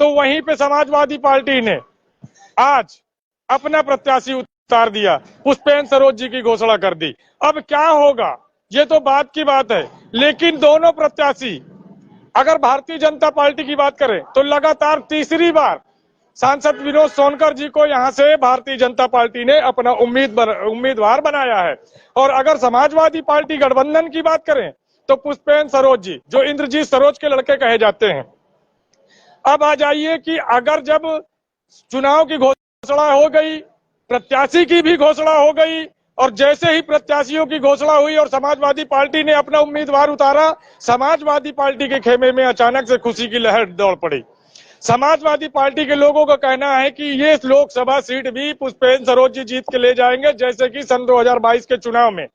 तो वहीं पे समाजवादी पार्टी ने आज अपना प्रत्याशी उतार दिया, पुष्पेंद्र सरोज जी की घोषणा कर दी। अब क्या होगा ये तो बात की बात है, लेकिन दोनों प्रत्याशी, अगर भारतीय जनता पार्टी की बात करें तो लगातार तीसरी बार सांसद विनोद सोनकर जी को यहां से भारतीय जनता पार्टी ने अपना उम्मीदवार बनाया है। और अगर समाजवादी पार्टी गठबंधन की बात करें तो पुष्पेंद्र सरोज जी, जो इंद्रजीत सरोज के लड़के कहे जाते हैं। अब आ जाइए कि अगर जब चुनाव की घोषणा हो गई, प्रत्याशी की भी घोषणा हो गई, और जैसे ही प्रत्याशियों की घोषणा हुई और समाजवादी पार्टी ने अपना उम्मीदवार उतारा, समाजवादी पार्टी के खेमे में अचानक से खुशी की लहर दौड़ पड़ी। समाजवादी पार्टी के लोगों का कहना है कि ये लोकसभा सीट भी पुष्पेंद्र सरोज जी जीत के ले जाएंगे, जैसे कि सन 2022 के चुनाव में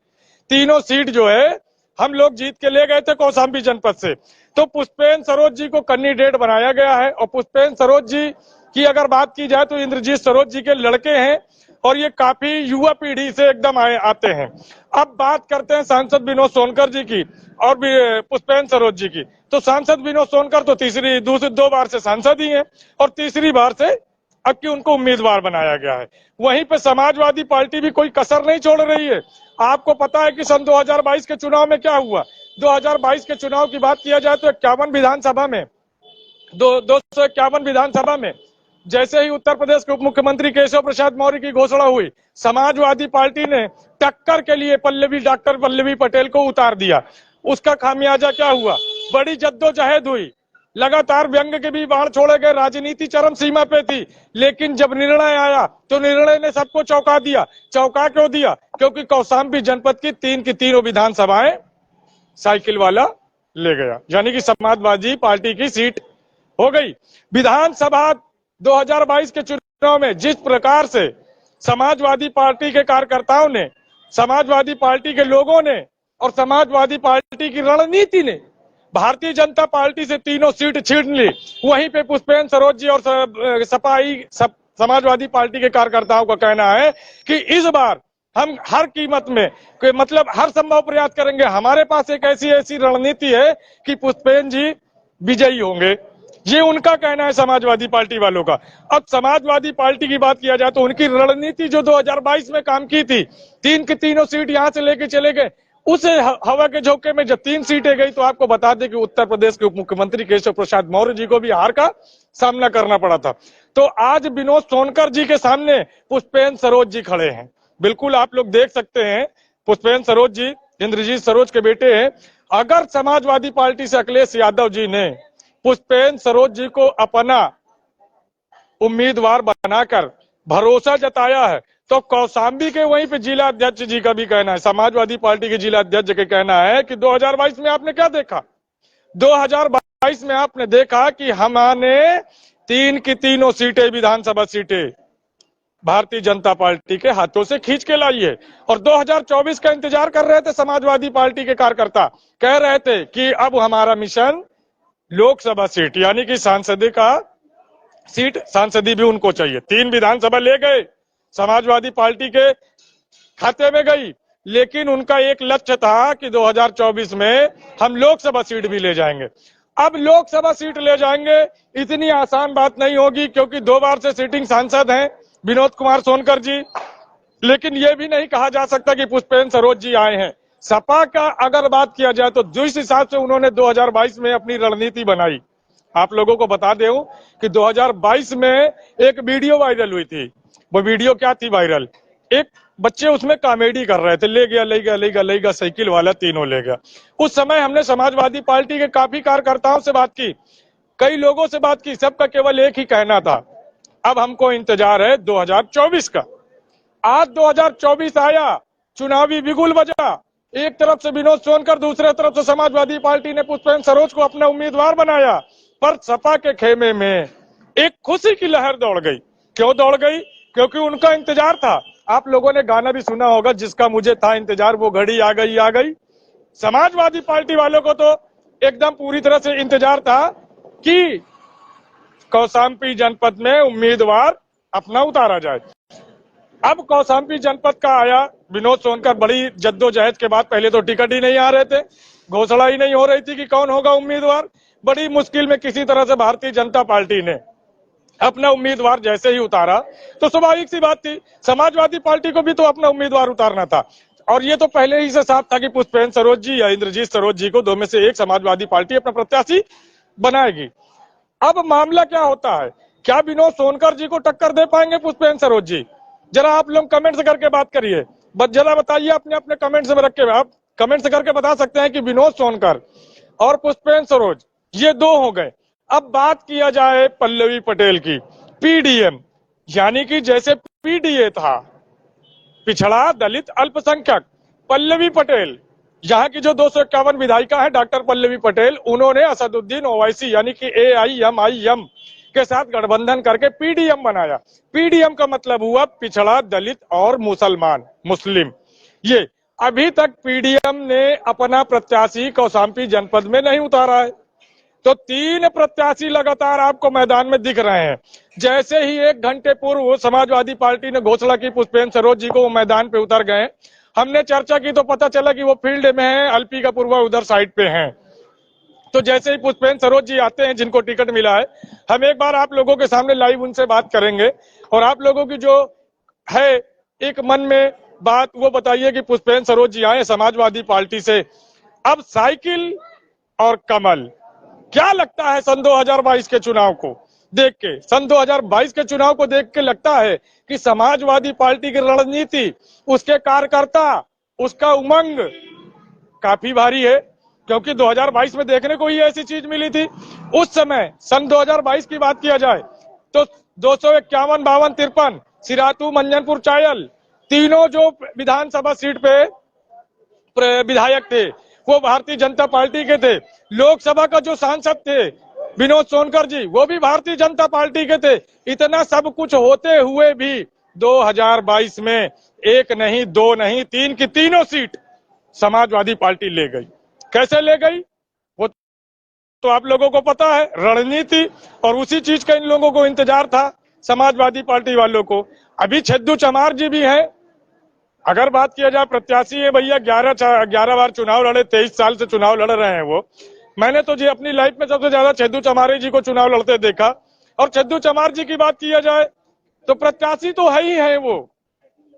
तीनों सीट जो है हम लोग जीत के ले गए थे कौशाम्बी जनपद से। तो पुष्पेंद्र सरोज जी को कैंडिडेट बनाया गया है। और पुष्पेंद्र सरोज जी की अगर बात की जाए तो इंद्रजीत सरोज जी के लड़के हैं और ये काफी युवा पीढ़ी से एकदम आते हैं। अब बात करते हैं सांसद विनोद सोनकर जी की और भी पुष्पेंद्र सरोज जी की। तो सांसद विनोद सोनकर तो दूसरी 2 बार से सांसद ही हैं और तीसरी बार से अब की उनको उम्मीदवार बनाया गया है। वहीं पे समाजवादी पार्टी भी कोई कसर नहीं छोड़ रही है। आपको पता है कि सन 2022 के चुनाव में क्या हुआ। 2022 के चुनाव की बात किया जाए तो 51 विधानसभा में 251 विधानसभा में जैसे ही उत्तर प्रदेश के उप मुख्यमंत्री केशव प्रसाद मौर्य की घोषणा हुई, समाजवादी पार्टी ने टक्कर के लिए डॉक्टर पल्लवी पटेल को उतार दिया। उसका खामियाजा क्या हुआ? बड़ी जद्दोजहद हुई, लगातार व्यंग के भी बाण छोड़े गए, राजनीति चरम सीमा पे थी। लेकिन जब निर्णय आया तो निर्णय ने सबको चौंका दिया। चौंका क्यों दिया? क्योंकि कौशाम्बी जनपद की तीनों विधानसभाएं साइकिल वाला ले गया, यानी कि समाजवादी पार्टी की सीट हो गई। विधानसभा 2022 के चुनाव में जिस प्रकार से समाजवादी पार्टी के कार्यकर्ताओं ने, समाजवादी पार्टी के लोगों ने और समाजवादी पार्टी की रणनीति ने भारतीय जनता पार्टी से तीनों सीट छीन ली, वहीं पे पुष्पेंद्र सरोज जी और समाजवादी पार्टी के कार्यकर्ताओं का कहना है कि इस बार हम हर कीमत में, मतलब हर संभव प्रयास करेंगे। हमारे पास एक ऐसी रणनीति है कि पुष्पेंद्र जी विजयी होंगे। ये उनका कहना है समाजवादी पार्टी वालों का। अब समाजवादी पार्टी की बात किया जाए तो उनकी रणनीति जो 2022 में काम की थी, तीनों सीट यहां से लेके चले गए, उस हवा के झोंके में जब 3 सीटें गई तो आपको बता दें कि उत्तर प्रदेश के उप मुख्यमंत्री केशव प्रसाद मौर्य जी को भी हार का सामना करना पड़ा था। तो आज विनोद सोनकर जी के सामने पुष्पेंद्र सरोज जी खड़े हैं। बिल्कुल आप लोग देख सकते हैं, पुष्पेंद्र सरोज जी इंद्रजीत सरोज के बेटे हैं। अगर समाजवादी पार्टी से अखिलेश यादव जी ने पुष्पेंद्र सरोज जी को अपना उम्मीदवार बनाकर भरोसा जताया है, तो कौशाम्बी के वहीं पे जिला अध्यक्ष जी का भी कहना है, समाजवादी पार्टी के जिला अध्यक्ष का कहना है कि 2022 में आपने क्या देखा? 2022 में आपने देखा कि हमने तीनों सीटें, विधानसभा सीटें भारतीय जनता पार्टी के हाथों से खींच के लाई है। और 2024 का इंतजार कर रहे थे समाजवादी पार्टी के कार्यकर्ता, कह रहे थे कि अब हमारा मिशन लोकसभा सीट, यानी कि सांसदी का सीट, सांसदी भी उनको चाहिए। 3 विधानसभा ले गए, समाजवादी पार्टी के खाते में गई, लेकिन उनका एक लक्ष्य था कि 2024 में हम लोकसभा सीट भी ले जाएंगे। अब लोकसभा सीट ले जाएंगे, इतनी आसान बात नहीं होगी, क्योंकि 2 बार से सिटिंग सांसद हैं विनोद कुमार सोनकर जी। लेकिन यह भी नहीं कहा जा सकता कि पुष्पेंद्र सरोज जी आए हैं। सपा का अगर बात किया जाए तो जिस हिसाब से उन्होंने 2022 में अपनी रणनीति बनाई, आप लोगों को बता दूं कि 2022 में एक वीडियो वायरल हुई थी। वो वीडियो क्या थी वायरल? एक बच्चे उसमें कॉमेडी कर रहे थे, ले गया साइकिल वाला, तीनों ले गया। उस समय हमने समाजवादी पार्टी के काफी कार्यकर्ताओं से बात की, कई लोगों से बात की, सबका केवल एक ही कहना था, अब हमको इंतजार है 2024 का। आज 2024 आया, चुनावी बिगुल बजा। एक तरफ से विनोद सोनकर, दूसरे तरफ से समाजवादी पार्टी ने पुष्पेंद्र सरोज को अपना उम्मीदवार बनाया, पर सपा के खेमे में एक खुशी की लहर दौड़ गई। क्यों दौड़ गई? क्योंकि उनका इंतजार था। आप लोगों ने गाना भी सुना होगा, जिसका मुझे था इंतजार वो घड़ी आ गई। समाजवादी पार्टी वालों को तो एकदम पूरी तरह से इंतजार था कि कौशाम्बी जनपद में उम्मीदवार अपना उतारा जाए। अब कौशाम्बी जनपद का आया विनोद सोनकर, बड़ी जद्दोजहद के बाद, पहले तो टिकट ही नहीं आ रहे थे, घोषणा ही नहीं हो रही थी कि कौन होगा उम्मीदवार। बड़ी मुश्किल में किसी तरह से भारतीय जनता पार्टी ने अपना उम्मीदवार जैसे ही उतारा तो स्वाभाविक सी बात थी, समाजवादी पार्टी को भी तो अपना उम्मीदवार उतारना था। और ये तो पहले ही से साफ था कि पुष्पेंद्र सरोज जी या इंद्रजीत सरोज जी को दो में से एक समाजवादी पार्टी अपना प्रत्याशी बनाएगी। अब मामला क्या होता है, क्या विनोद सोनकर जी को टक्कर दे पाएंगे पुष्पेंद्र सरोज जी? जरा आप लोग कमेंट्स करके बात करिए, जरा बताइए अपने अपने कमेंट्स में रख के। आप कमेंट्स करके बता सकते हैं कि विनोद सोनकर और पुष्पेंद्र सरोज ये दो हो गए। अब बात किया जाए पल्लवी पटेल की, पीडीएम, यानी कि जैसे पीडीए था, पिछड़ा दलित अल्पसंख्यक, पल्लवी पटेल, यहाँ की जो 251 विधायिका है डॉक्टर पल्लवी पटेल, उन्होंने असदुद्दीन ओवैसी यानी कि AIMIM के साथ गठबंधन करके पीडीएम बनाया। पीडीएम का मतलब हुआ पिछड़ा दलित और मुस्लिम। ये अभी तक पीडीएम ने अपना प्रत्याशी कौशाम्बी जनपद में नहीं उतारा है। तो 3 प्रत्याशी लगातार आपको मैदान में दिख रहे हैं। जैसे ही 1 घंटे पूर्व समाजवादी पार्टी ने घोषणा की पुष्पेंद्र सरोज जी को वो मैदान पे उतर गए, हमने चर्चा की तो पता चला कि वो फील्ड में है, अल्पी का पूर्वा उधर साइड पे हैं। तो जैसे ही पुष्पेंद्र सरोज जी आते हैं, जिनको टिकट मिला है, हम एक बार आप लोगों के सामने लाइव उनसे बात करेंगे और आप लोगों की जो है एक मन में बात वो बताइए कि पुष्पेंद्र सरोज जी आए समाजवादी पार्टी से, अब साइकिल और कमल, क्या लगता है सन 2022 के चुनाव को देख के, सन 2022 के चुनाव को देख के लगता है कि समाजवादी पार्टी की रणनीति, उसके कार्यकर्ता, उसका उमंग काफी भारी है? क्योंकि 2022 में देखने को ही ऐसी चीज मिली थी। उस समय सन 2022 की बात किया जाए तो 251, 52, 53 सिरातू, मंजनपुर, चायल, तीनों जो विधानसभा सीट पे विधायक थे वो भारतीय जनता पार्टी के थे। लोकसभा का जो सांसद थे विनोद सोनकर जी, वो भी भारतीय जनता पार्टी के थे। इतना सब कुछ होते हुए भी 2022 में 1 नहीं, 2 नहीं, 3 की तीनों सीट समाजवादी पार्टी ले गई। कैसे ले गई वो तो आप लोगों को पता है, रणनीति, और उसी चीज का इन लोगों को इंतजार था समाजवादी पार्टी वालों को। अभी छद्दू चमार जी भी हैं। अगर बात किया जाए, प्रत्याशी है भैया, 11 बार चुनाव लड़े, 23 साल से चुनाव लड़ रहे हैं वो। मैंने तो जी अपनी लाइफ में सबसे ज्यादा छद्दू चमार जी को चुनाव लड़ते देखा। और छद्दू चमार जी की बात किया जाए तो प्रत्याशी तो है ही है वो।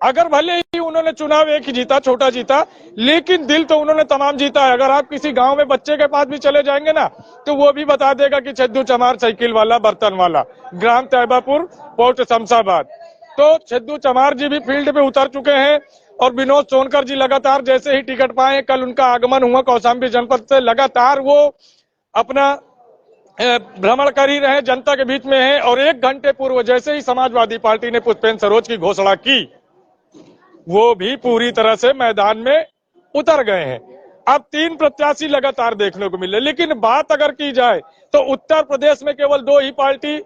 अगर भले ही उन्होंने चुनाव एक ही जीता, छोटा जीता, लेकिन दिल तो उन्होंने तमाम जीता है। अगर आप किसी गांव में बच्चे के पास भी चले जाएंगे ना, तो वो भी बता देगा कि छद्दू चमार साइकिल वाला, बर्तन वाला, ग्राम तैयबापुर, पोस्ट शमशाबाद। तो छद्दू चमार जी भी फील्ड पे उतर चुके हैं और विनोद सोनकर जी लगातार जैसे ही टिकट पाए, कल उनका आगमन हुआ कौशाम्बी जनपद से, लगातार वो अपना भ्रमण कर ही रहे, जनता के बीच में है। और 1 घंटे पूर्व जैसे ही समाजवादी पार्टी ने पुष्पेंद्र सरोज की घोषणा की, वो भी पूरी तरह से मैदान में उतर गए हैं। अब 3 प्रत्याशी लगातार देखने को मिले। लेकिन बात अगर की जाए तो उत्तर प्रदेश में केवल 2 ही पार्टी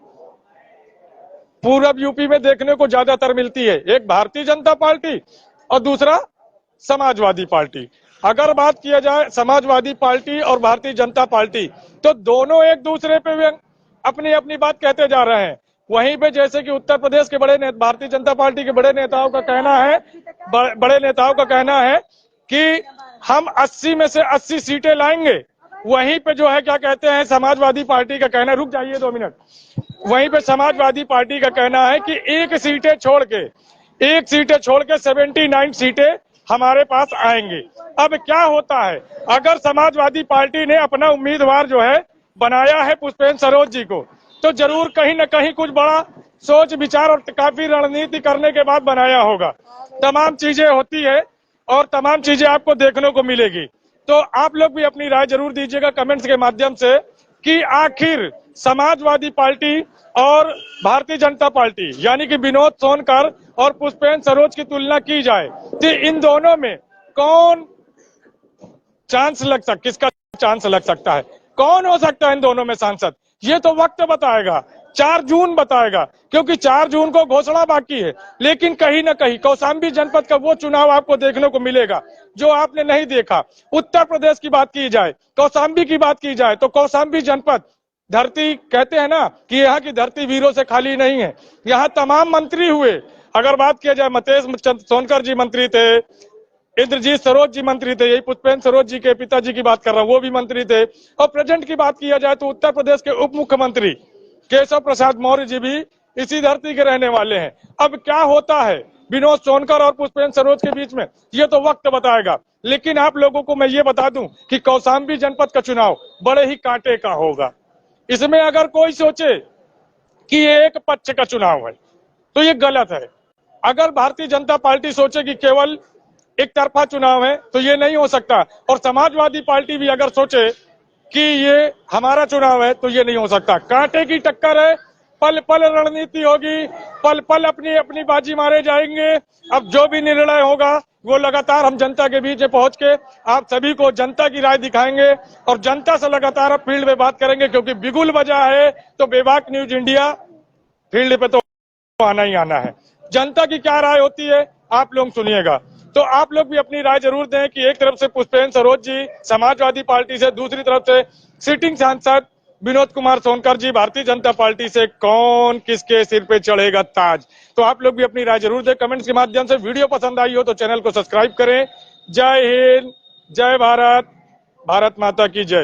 पूर्व यूपी में देखने को ज्यादातर मिलती है, एक भारतीय जनता पार्टी और दूसरा समाजवादी पार्टी। अगर बात किया जाए समाजवादी पार्टी और भारतीय जनता पार्टी, तो दोनों एक दूसरे पे अपनी अपनी बात कहते जा रहे हैं। वहीं पे जैसे कि उत्तर प्रदेश के भारतीय जनता पार्टी के बड़े नेताओं का कहना है कि हम 80 में से 80 सीटें लाएंगे। वहीं पे जो है क्या कहते हैं समाजवादी पार्टी का कहना, रुक जाइए 2 मिनट, वहीं पे समाजवादी पार्टी का कहना है कि 1 सीटें छोड़ के 79 सीटें हमारे पास आएंगे। अब क्या होता है, अगर समाजवादी पार्टी ने अपना उम्मीदवार जो है बनाया है पुष्पेंद्र सरोज जी को, तो जरूर कहीं न कहीं कुछ बड़ा सोच विचार और काफी रणनीति करने के बाद बनाया होगा। तमाम चीजें होती है और तमाम चीजें आपको देखने को मिलेगी। तो आप लोग भी अपनी राय जरूर दीजिएगा कमेंट्स के माध्यम से कि आखिर समाजवादी पार्टी और भारतीय जनता पार्टी यानी कि विनोद सोनकर और पुष्पेंद्र सरोज की तुलना की जाए तो इन दोनों में कौन किसका चांस लग सकता है, कौन हो सकता है इन दोनों में सांसद, ये तो वक्त बताएगा, 4 जून बताएगा, क्योंकि 4 जून को घोषणा बाकी है। लेकिन कहीं ना कहीं कौशाम्बी जनपद का वो चुनाव आपको देखने को मिलेगा जो आपने नहीं देखा। उत्तर प्रदेश की बात की जाए, कौशाम्बी की बात की जाए, तो कौशाम्बी जनपद धरती, कहते हैं ना कि यहाँ की धरती वीरों से खाली नहीं है। यहाँ तमाम मंत्री हुए। अगर बात किया जाए, मतेश सोनकर जी मंत्री थे, इंद्रजीत सरोज जी मंत्री थे, यही पुष्पेंद्र सरोज जी के पिताजी की बात कर रहा हूँ, वो भी मंत्री थे। और प्रेजेंट की बात किया जाए तो उत्तर प्रदेश के उप मुख्यमंत्री केशव प्रसाद मौर्य जी भी इसी धरती के रहने वाले हैं। अब क्या होता है विनोद सोनकर और पुष्पेंद्र सरोज के बीच में, ये तो वक्त बताएगा। लेकिन आप लोगों को मैं ये बता दूं कि कौशाम्बी जनपद का चुनाव बड़े ही कांटे का होगा। इसमें अगर कोई सोचे कि ये एक पक्ष का चुनाव है तो ये गलत है। अगर भारतीय जनता पार्टी सोचे कि केवल एक तरफा चुनाव है तो ये नहीं हो सकता, और समाजवादी पार्टी भी अगर सोचे कि ये हमारा चुनाव है तो ये नहीं हो सकता। कांटे की टक्कर है, पल पल रणनीति होगी, पल पल अपनी अपनी बाजी मारे जाएंगे। अब जो भी निर्णय होगा वो लगातार हम जनता के बीच में पहुंच के आप सभी को जनता की राय दिखाएंगे और जनता से लगातार अब फील्ड में बात करेंगे, क्योंकि बिगुल बजा है तो बेबाक न्यूज इंडिया फील्ड पे तो आना ही आना है। जनता की क्या राय होती है आप लोग सुनिएगा। तो आप लोग भी अपनी राय जरूर दें कि एक तरफ से पुष्पेंद्र सरोज जी समाजवादी पार्टी से, दूसरी तरफ से सिटिंग सांसद विनोद कुमार सोनकर जी भारतीय जनता पार्टी से, कौन किसके सिर पे चढ़ेगा ताज। तो आप लोग भी अपनी राय जरूर दें कमेंट्स के माध्यम से। वीडियो पसंद आई हो तो चैनल को सब्सक्राइब करें। जय हिंद, जय भारत, भारत माता की जय।